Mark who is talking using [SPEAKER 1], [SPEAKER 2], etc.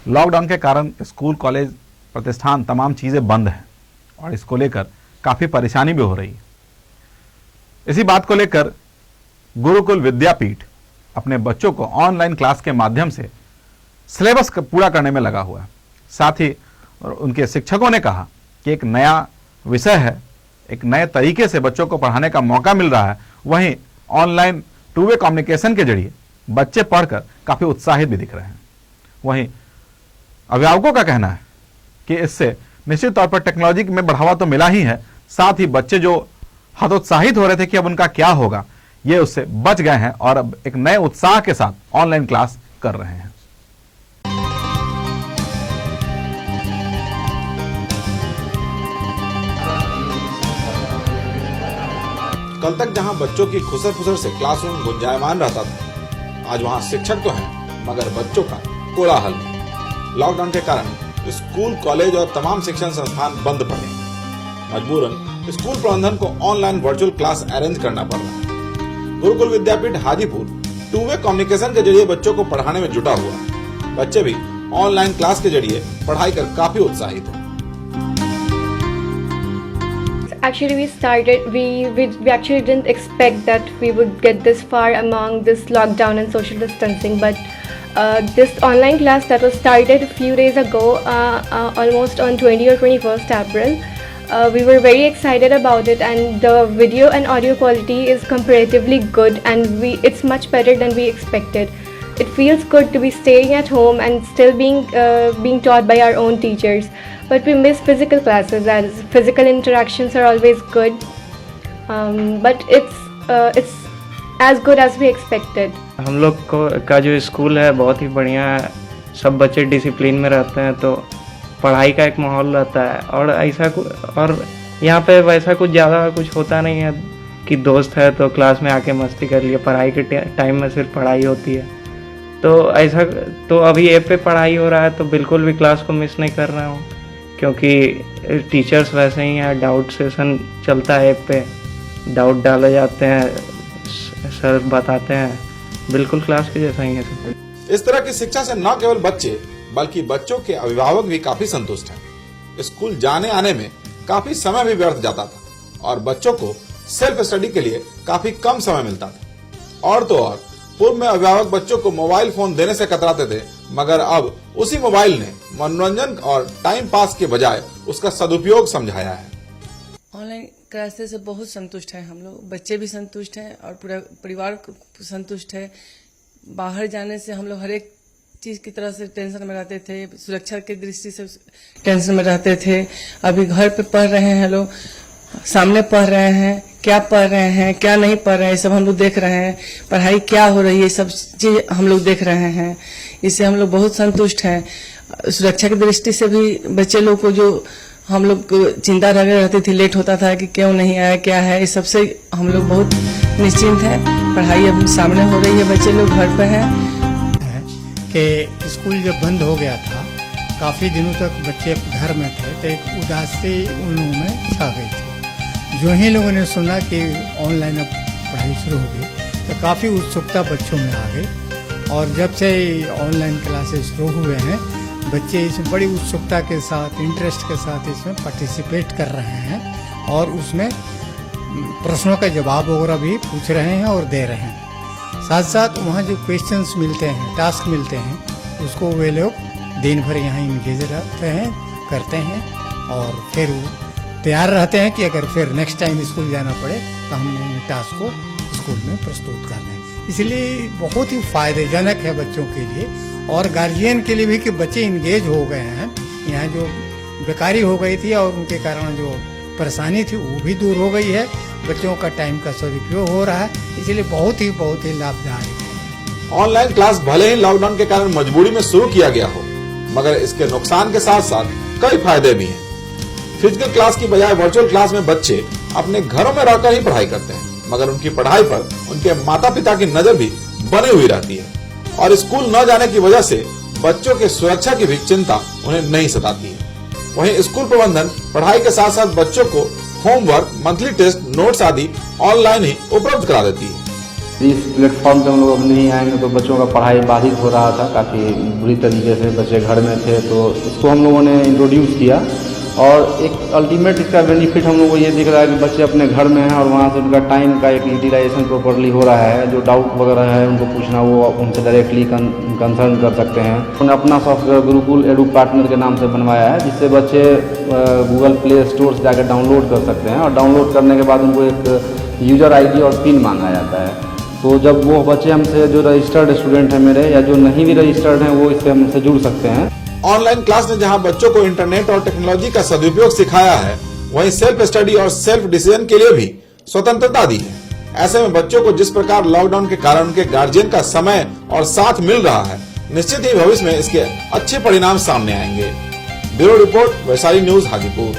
[SPEAKER 1] Lockdown के कारण school, college, प्रतिष्ठान तमाम चीज़ें बंद हैं और इसको लेकर काफ़ी परेशानी भी हो रही है। इसी बात को लेकर गुरुकुल विद्यापीठ अपने बच्चों को ऑनलाइन क्लास के माध्यम से सिलेबस पूरा करने में लगा हुआ है। साथ ही उनके शिक्षकों ने कहा कि एक नया विषय है, एक नए तरीके से बच्चों को पढ़ाने का मौका मिल रहा है। वहीं ऑनलाइन टू वे कम्युनिकेशन के जरिए बच्चे पढ़कर काफ़ी उत्साहित भी दिख रहे हैं। वहीं अभिभावकों का कहना है कि इससे निश्चित तौर पर टेक्नोलॉजी में बढ़ावा तो मिला ही है, साथ ही बच्चे जो हतोत्साहित हो रहे थे कि अब उनका क्या होगा, ये उससे बच गए हैं और अब एक नए उत्साह के साथ ऑनलाइन क्लास कर रहे हैं। कल तक जहां बच्चों की खुसर फुसर से क्लासरूम गुंजायमान रहता था, आज वहां शिक्षक तो हैं मगर बच्चों का कोलाहल नहीं। लॉकडाउन के कारण स्कूल, कॉलेज और तमाम शिक्षण संस्थान बंद पड़े। मजबूरन स्कूल प्रबंधन को ऑनलाइन वर्चुअल क्लास अरेंज करना पड़ रहा है। गुरुकुल विद्यापीठ हाजीपुर टू वे कम्युनिकेशन के जरिए बच्चों को पढ़ाने में जुटा हुआ। बच्चे भी ऑनलाइन क्लास के जरिए पढ़ाई कर काफी उत्साहित हैं।
[SPEAKER 2] Actually, we actually didn't expect that we would get this far among this lockdown and social distancing, but this online class that was started a few days ago, almost on 20 or 21st April, we were very excited about it, and the video and audio quality is comparatively good, and it's much better than we expected. It feels good to be staying at home and still being taught by our own teachers. But we miss physical classes, as physical interactions are always good. But it's as good as we expected.
[SPEAKER 3] हम लोग का जो school है बहुत ही बढ़िया है। सब बच्चे डिसिप्लिन में रहते हैं, तो पढ़ाई का एक माहौल रहता है। और और यहाँ पे वैसा कुछ ज़्यादा कुछ होता नहीं है कि दोस्त है तो क्लास में आके मस्ती कर लिया। पढ़ाई के टाइम में सिर्फ पढ़ाई होती है। तो ऐसा तो अभी ऐप पे पढ़ाई हो रहा है, तो बिल्कुल भी क्लास को मिस नहीं कर रहा हूँ, क्योंकि टीचर्स वैसे ही हैं। डाउट सेशन चलता है ऐप पे, डाउट डाले जाते हैं, सर बताते हैं, बिल्कुल क्लास के जैसा ही है सब।
[SPEAKER 1] इस तरह की शिक्षा से न केवल बच्चे बल्कि बच्चों के अभिभावक भी काफी संतुष्ट हैं। स्कूल जाने आने में काफी समय भी व्यर्थ जाता था और बच्चों को सेल्फ स्टडी के लिए काफी कम समय मिलता था। और तो और पूर्व में अभिभावक बच्चों को मोबाइल फोन देने से कतराते थे, मगर अब उसी मोबाइल ने मनोरंजन और टाइम पास के बजाय उसका सदुपयोग समझाया है।
[SPEAKER 4] ऑनलाइन क्लासेस से बहुत संतुष्ट हैं हम लोग, बच्चे भी संतुष्ट हैं और पूरा परिवार संतुष्ट है। बाहर जाने से हम लोग हर एक चीज की तरह से टेंशन में रहते थे, सुरक्षा की दृष्टि से टेंशन में रहते थे। अभी घर पे पढ़ रहे हैं लोग, सामने पढ़ रहे हैं, क्या पढ़ रहे हैं क्या नहीं पढ़ रहे हैं सब हम लोग देख रहे हैं। पढ़ाई क्या हो रही है सब चीज हम लोग देख रहे हैं। इससे हम लोग बहुत संतुष्ट हैं। सुरक्षा की दृष्टि से भी बच्चे लोग को जो हम लोग चिंता लगे रहती थी, लेट होता था कि क्यों नहीं आया क्या है, इस सबसे हम लोग बहुत निश्चिंत हैं। पढ़ाई अब सामने हो रही है, बच्चे लोग घर पे हैं।
[SPEAKER 5] कि स्कूल जब बंद हो गया था, काफ़ी दिनों तक बच्चे घर में थे, तो एक उदासी उन लोगों में छा गई थी। जो ही लोगों ने सुना कि ऑनलाइन अब पढ़ाई शुरू हो गई, तो काफ़ी उत्सुकता बच्चों में आ गई। और जब से ऑनलाइन क्लासेस शुरू हुए हैं, बच्चे इसमें बड़ी उत्सुकता के साथ, इंटरेस्ट के साथ इसमें पार्टिसिपेट कर रहे हैं और उसमें प्रश्नों का जवाब वगैरह भी पूछ रहे हैं और दे रहे हैं। साथ साथ वहाँ जो क्वेश्चंस मिलते हैं, टास्क मिलते हैं, उसको वे लोग दिन भर यहाँ इंगेज रहते हैं, करते हैं और फिर तैयार रहते हैं कि अगर फिर नेक्स्ट टाइम स्कूल जाना पड़े तो हम टास्क को स्कूल में प्रस्तुत कर दें। इसलिए बहुत ही फायदेजनक है बच्चों के लिए और गार्जियन के लिए भी कि बच्चे इंगेज हो गए हैं। यहाँ जो बेकारी हो गई थी और उनके कारण जो परेशानी थी वो भी दूर हो गई है। बच्चों का टाइम का सदुपयोग हो रहा है, इसलिए बहुत ही लाभदायक है।
[SPEAKER 1] ऑनलाइन क्लास भले ही लॉकडाउन के कारण मजबूरी में शुरू किया गया हो, मगर इसके नुकसान के साथ साथ कई फायदे भी हैं। फिजिकल क्लास की बजाय वर्चुअल क्लास में बच्चे अपने घरों में रहकर ही पढ़ाई करते हैं, मगर उनकी पढ़ाई पर उनके माता पिता की नजर भी बनी हुई रहती है और स्कूल न जाने की वजह से बच्चों की सुरक्षा की भी चिंता उन्हें नहीं सताती है। वहीं स्कूल प्रबंधन पढ़ाई के साथ साथ बच्चों को होमवर्क, मंथली टेस्ट, नोट्स आदि ऑनलाइन ही उपलब्ध करा देती है।
[SPEAKER 6] इस प्लेटफॉर्म पे हम लोग अब नहीं आएंगे तो बच्चों का पढ़ाई बाधित हो रहा था, काफ़ी बुरी तरीके से बच्चे घर में थे। तो इसको हम लोगों ने इंट्रोड्यूस किया और एक अल्टीमेट इसका बेनिफिट हम लोगों को ये दिख रहा है कि बच्चे अपने घर में हैं और वहाँ से उनका टाइम का एक यूटिलाइजेशन प्रॉपरली हो रहा है। जो डाउट वगैरह है उनको पूछना, वो उनसे डायरेक्टली कंसर्न कर सकते हैं। उन्होंने अपना सॉफ्टवेयर गुरुकुल एडू पार्टनर के नाम से बनवाया है, जिससे बच्चे गूगल प्ले स्टोर से जाकर डाउनलोड कर सकते हैं और डाउनलोड करने के बाद उनको एक यूज़र आईडी और पिन मांगा जाता है। तो जब वो बच्चे हमसे जो रजिस्टर्ड स्टूडेंट हैं मेरे या जो नहीं भी रजिस्टर्ड हैं वो इससे हमसे जुड़ सकते हैं।
[SPEAKER 7] ऑनलाइन क्लास ने जहां बच्चों को इंटरनेट और टेक्नोलॉजी का सदुपयोग सिखाया है, वहीं सेल्फ स्टडी और सेल्फ डिसीजन के लिए भी स्वतंत्रता दी है। ऐसे में बच्चों को जिस प्रकार लॉकडाउन के कारण उनके गार्जियन का समय और साथ मिल रहा है, निश्चित ही भविष्य में इसके अच्छे परिणाम सामने आएंगे। Bureau report, Vaishali news, Hajipur.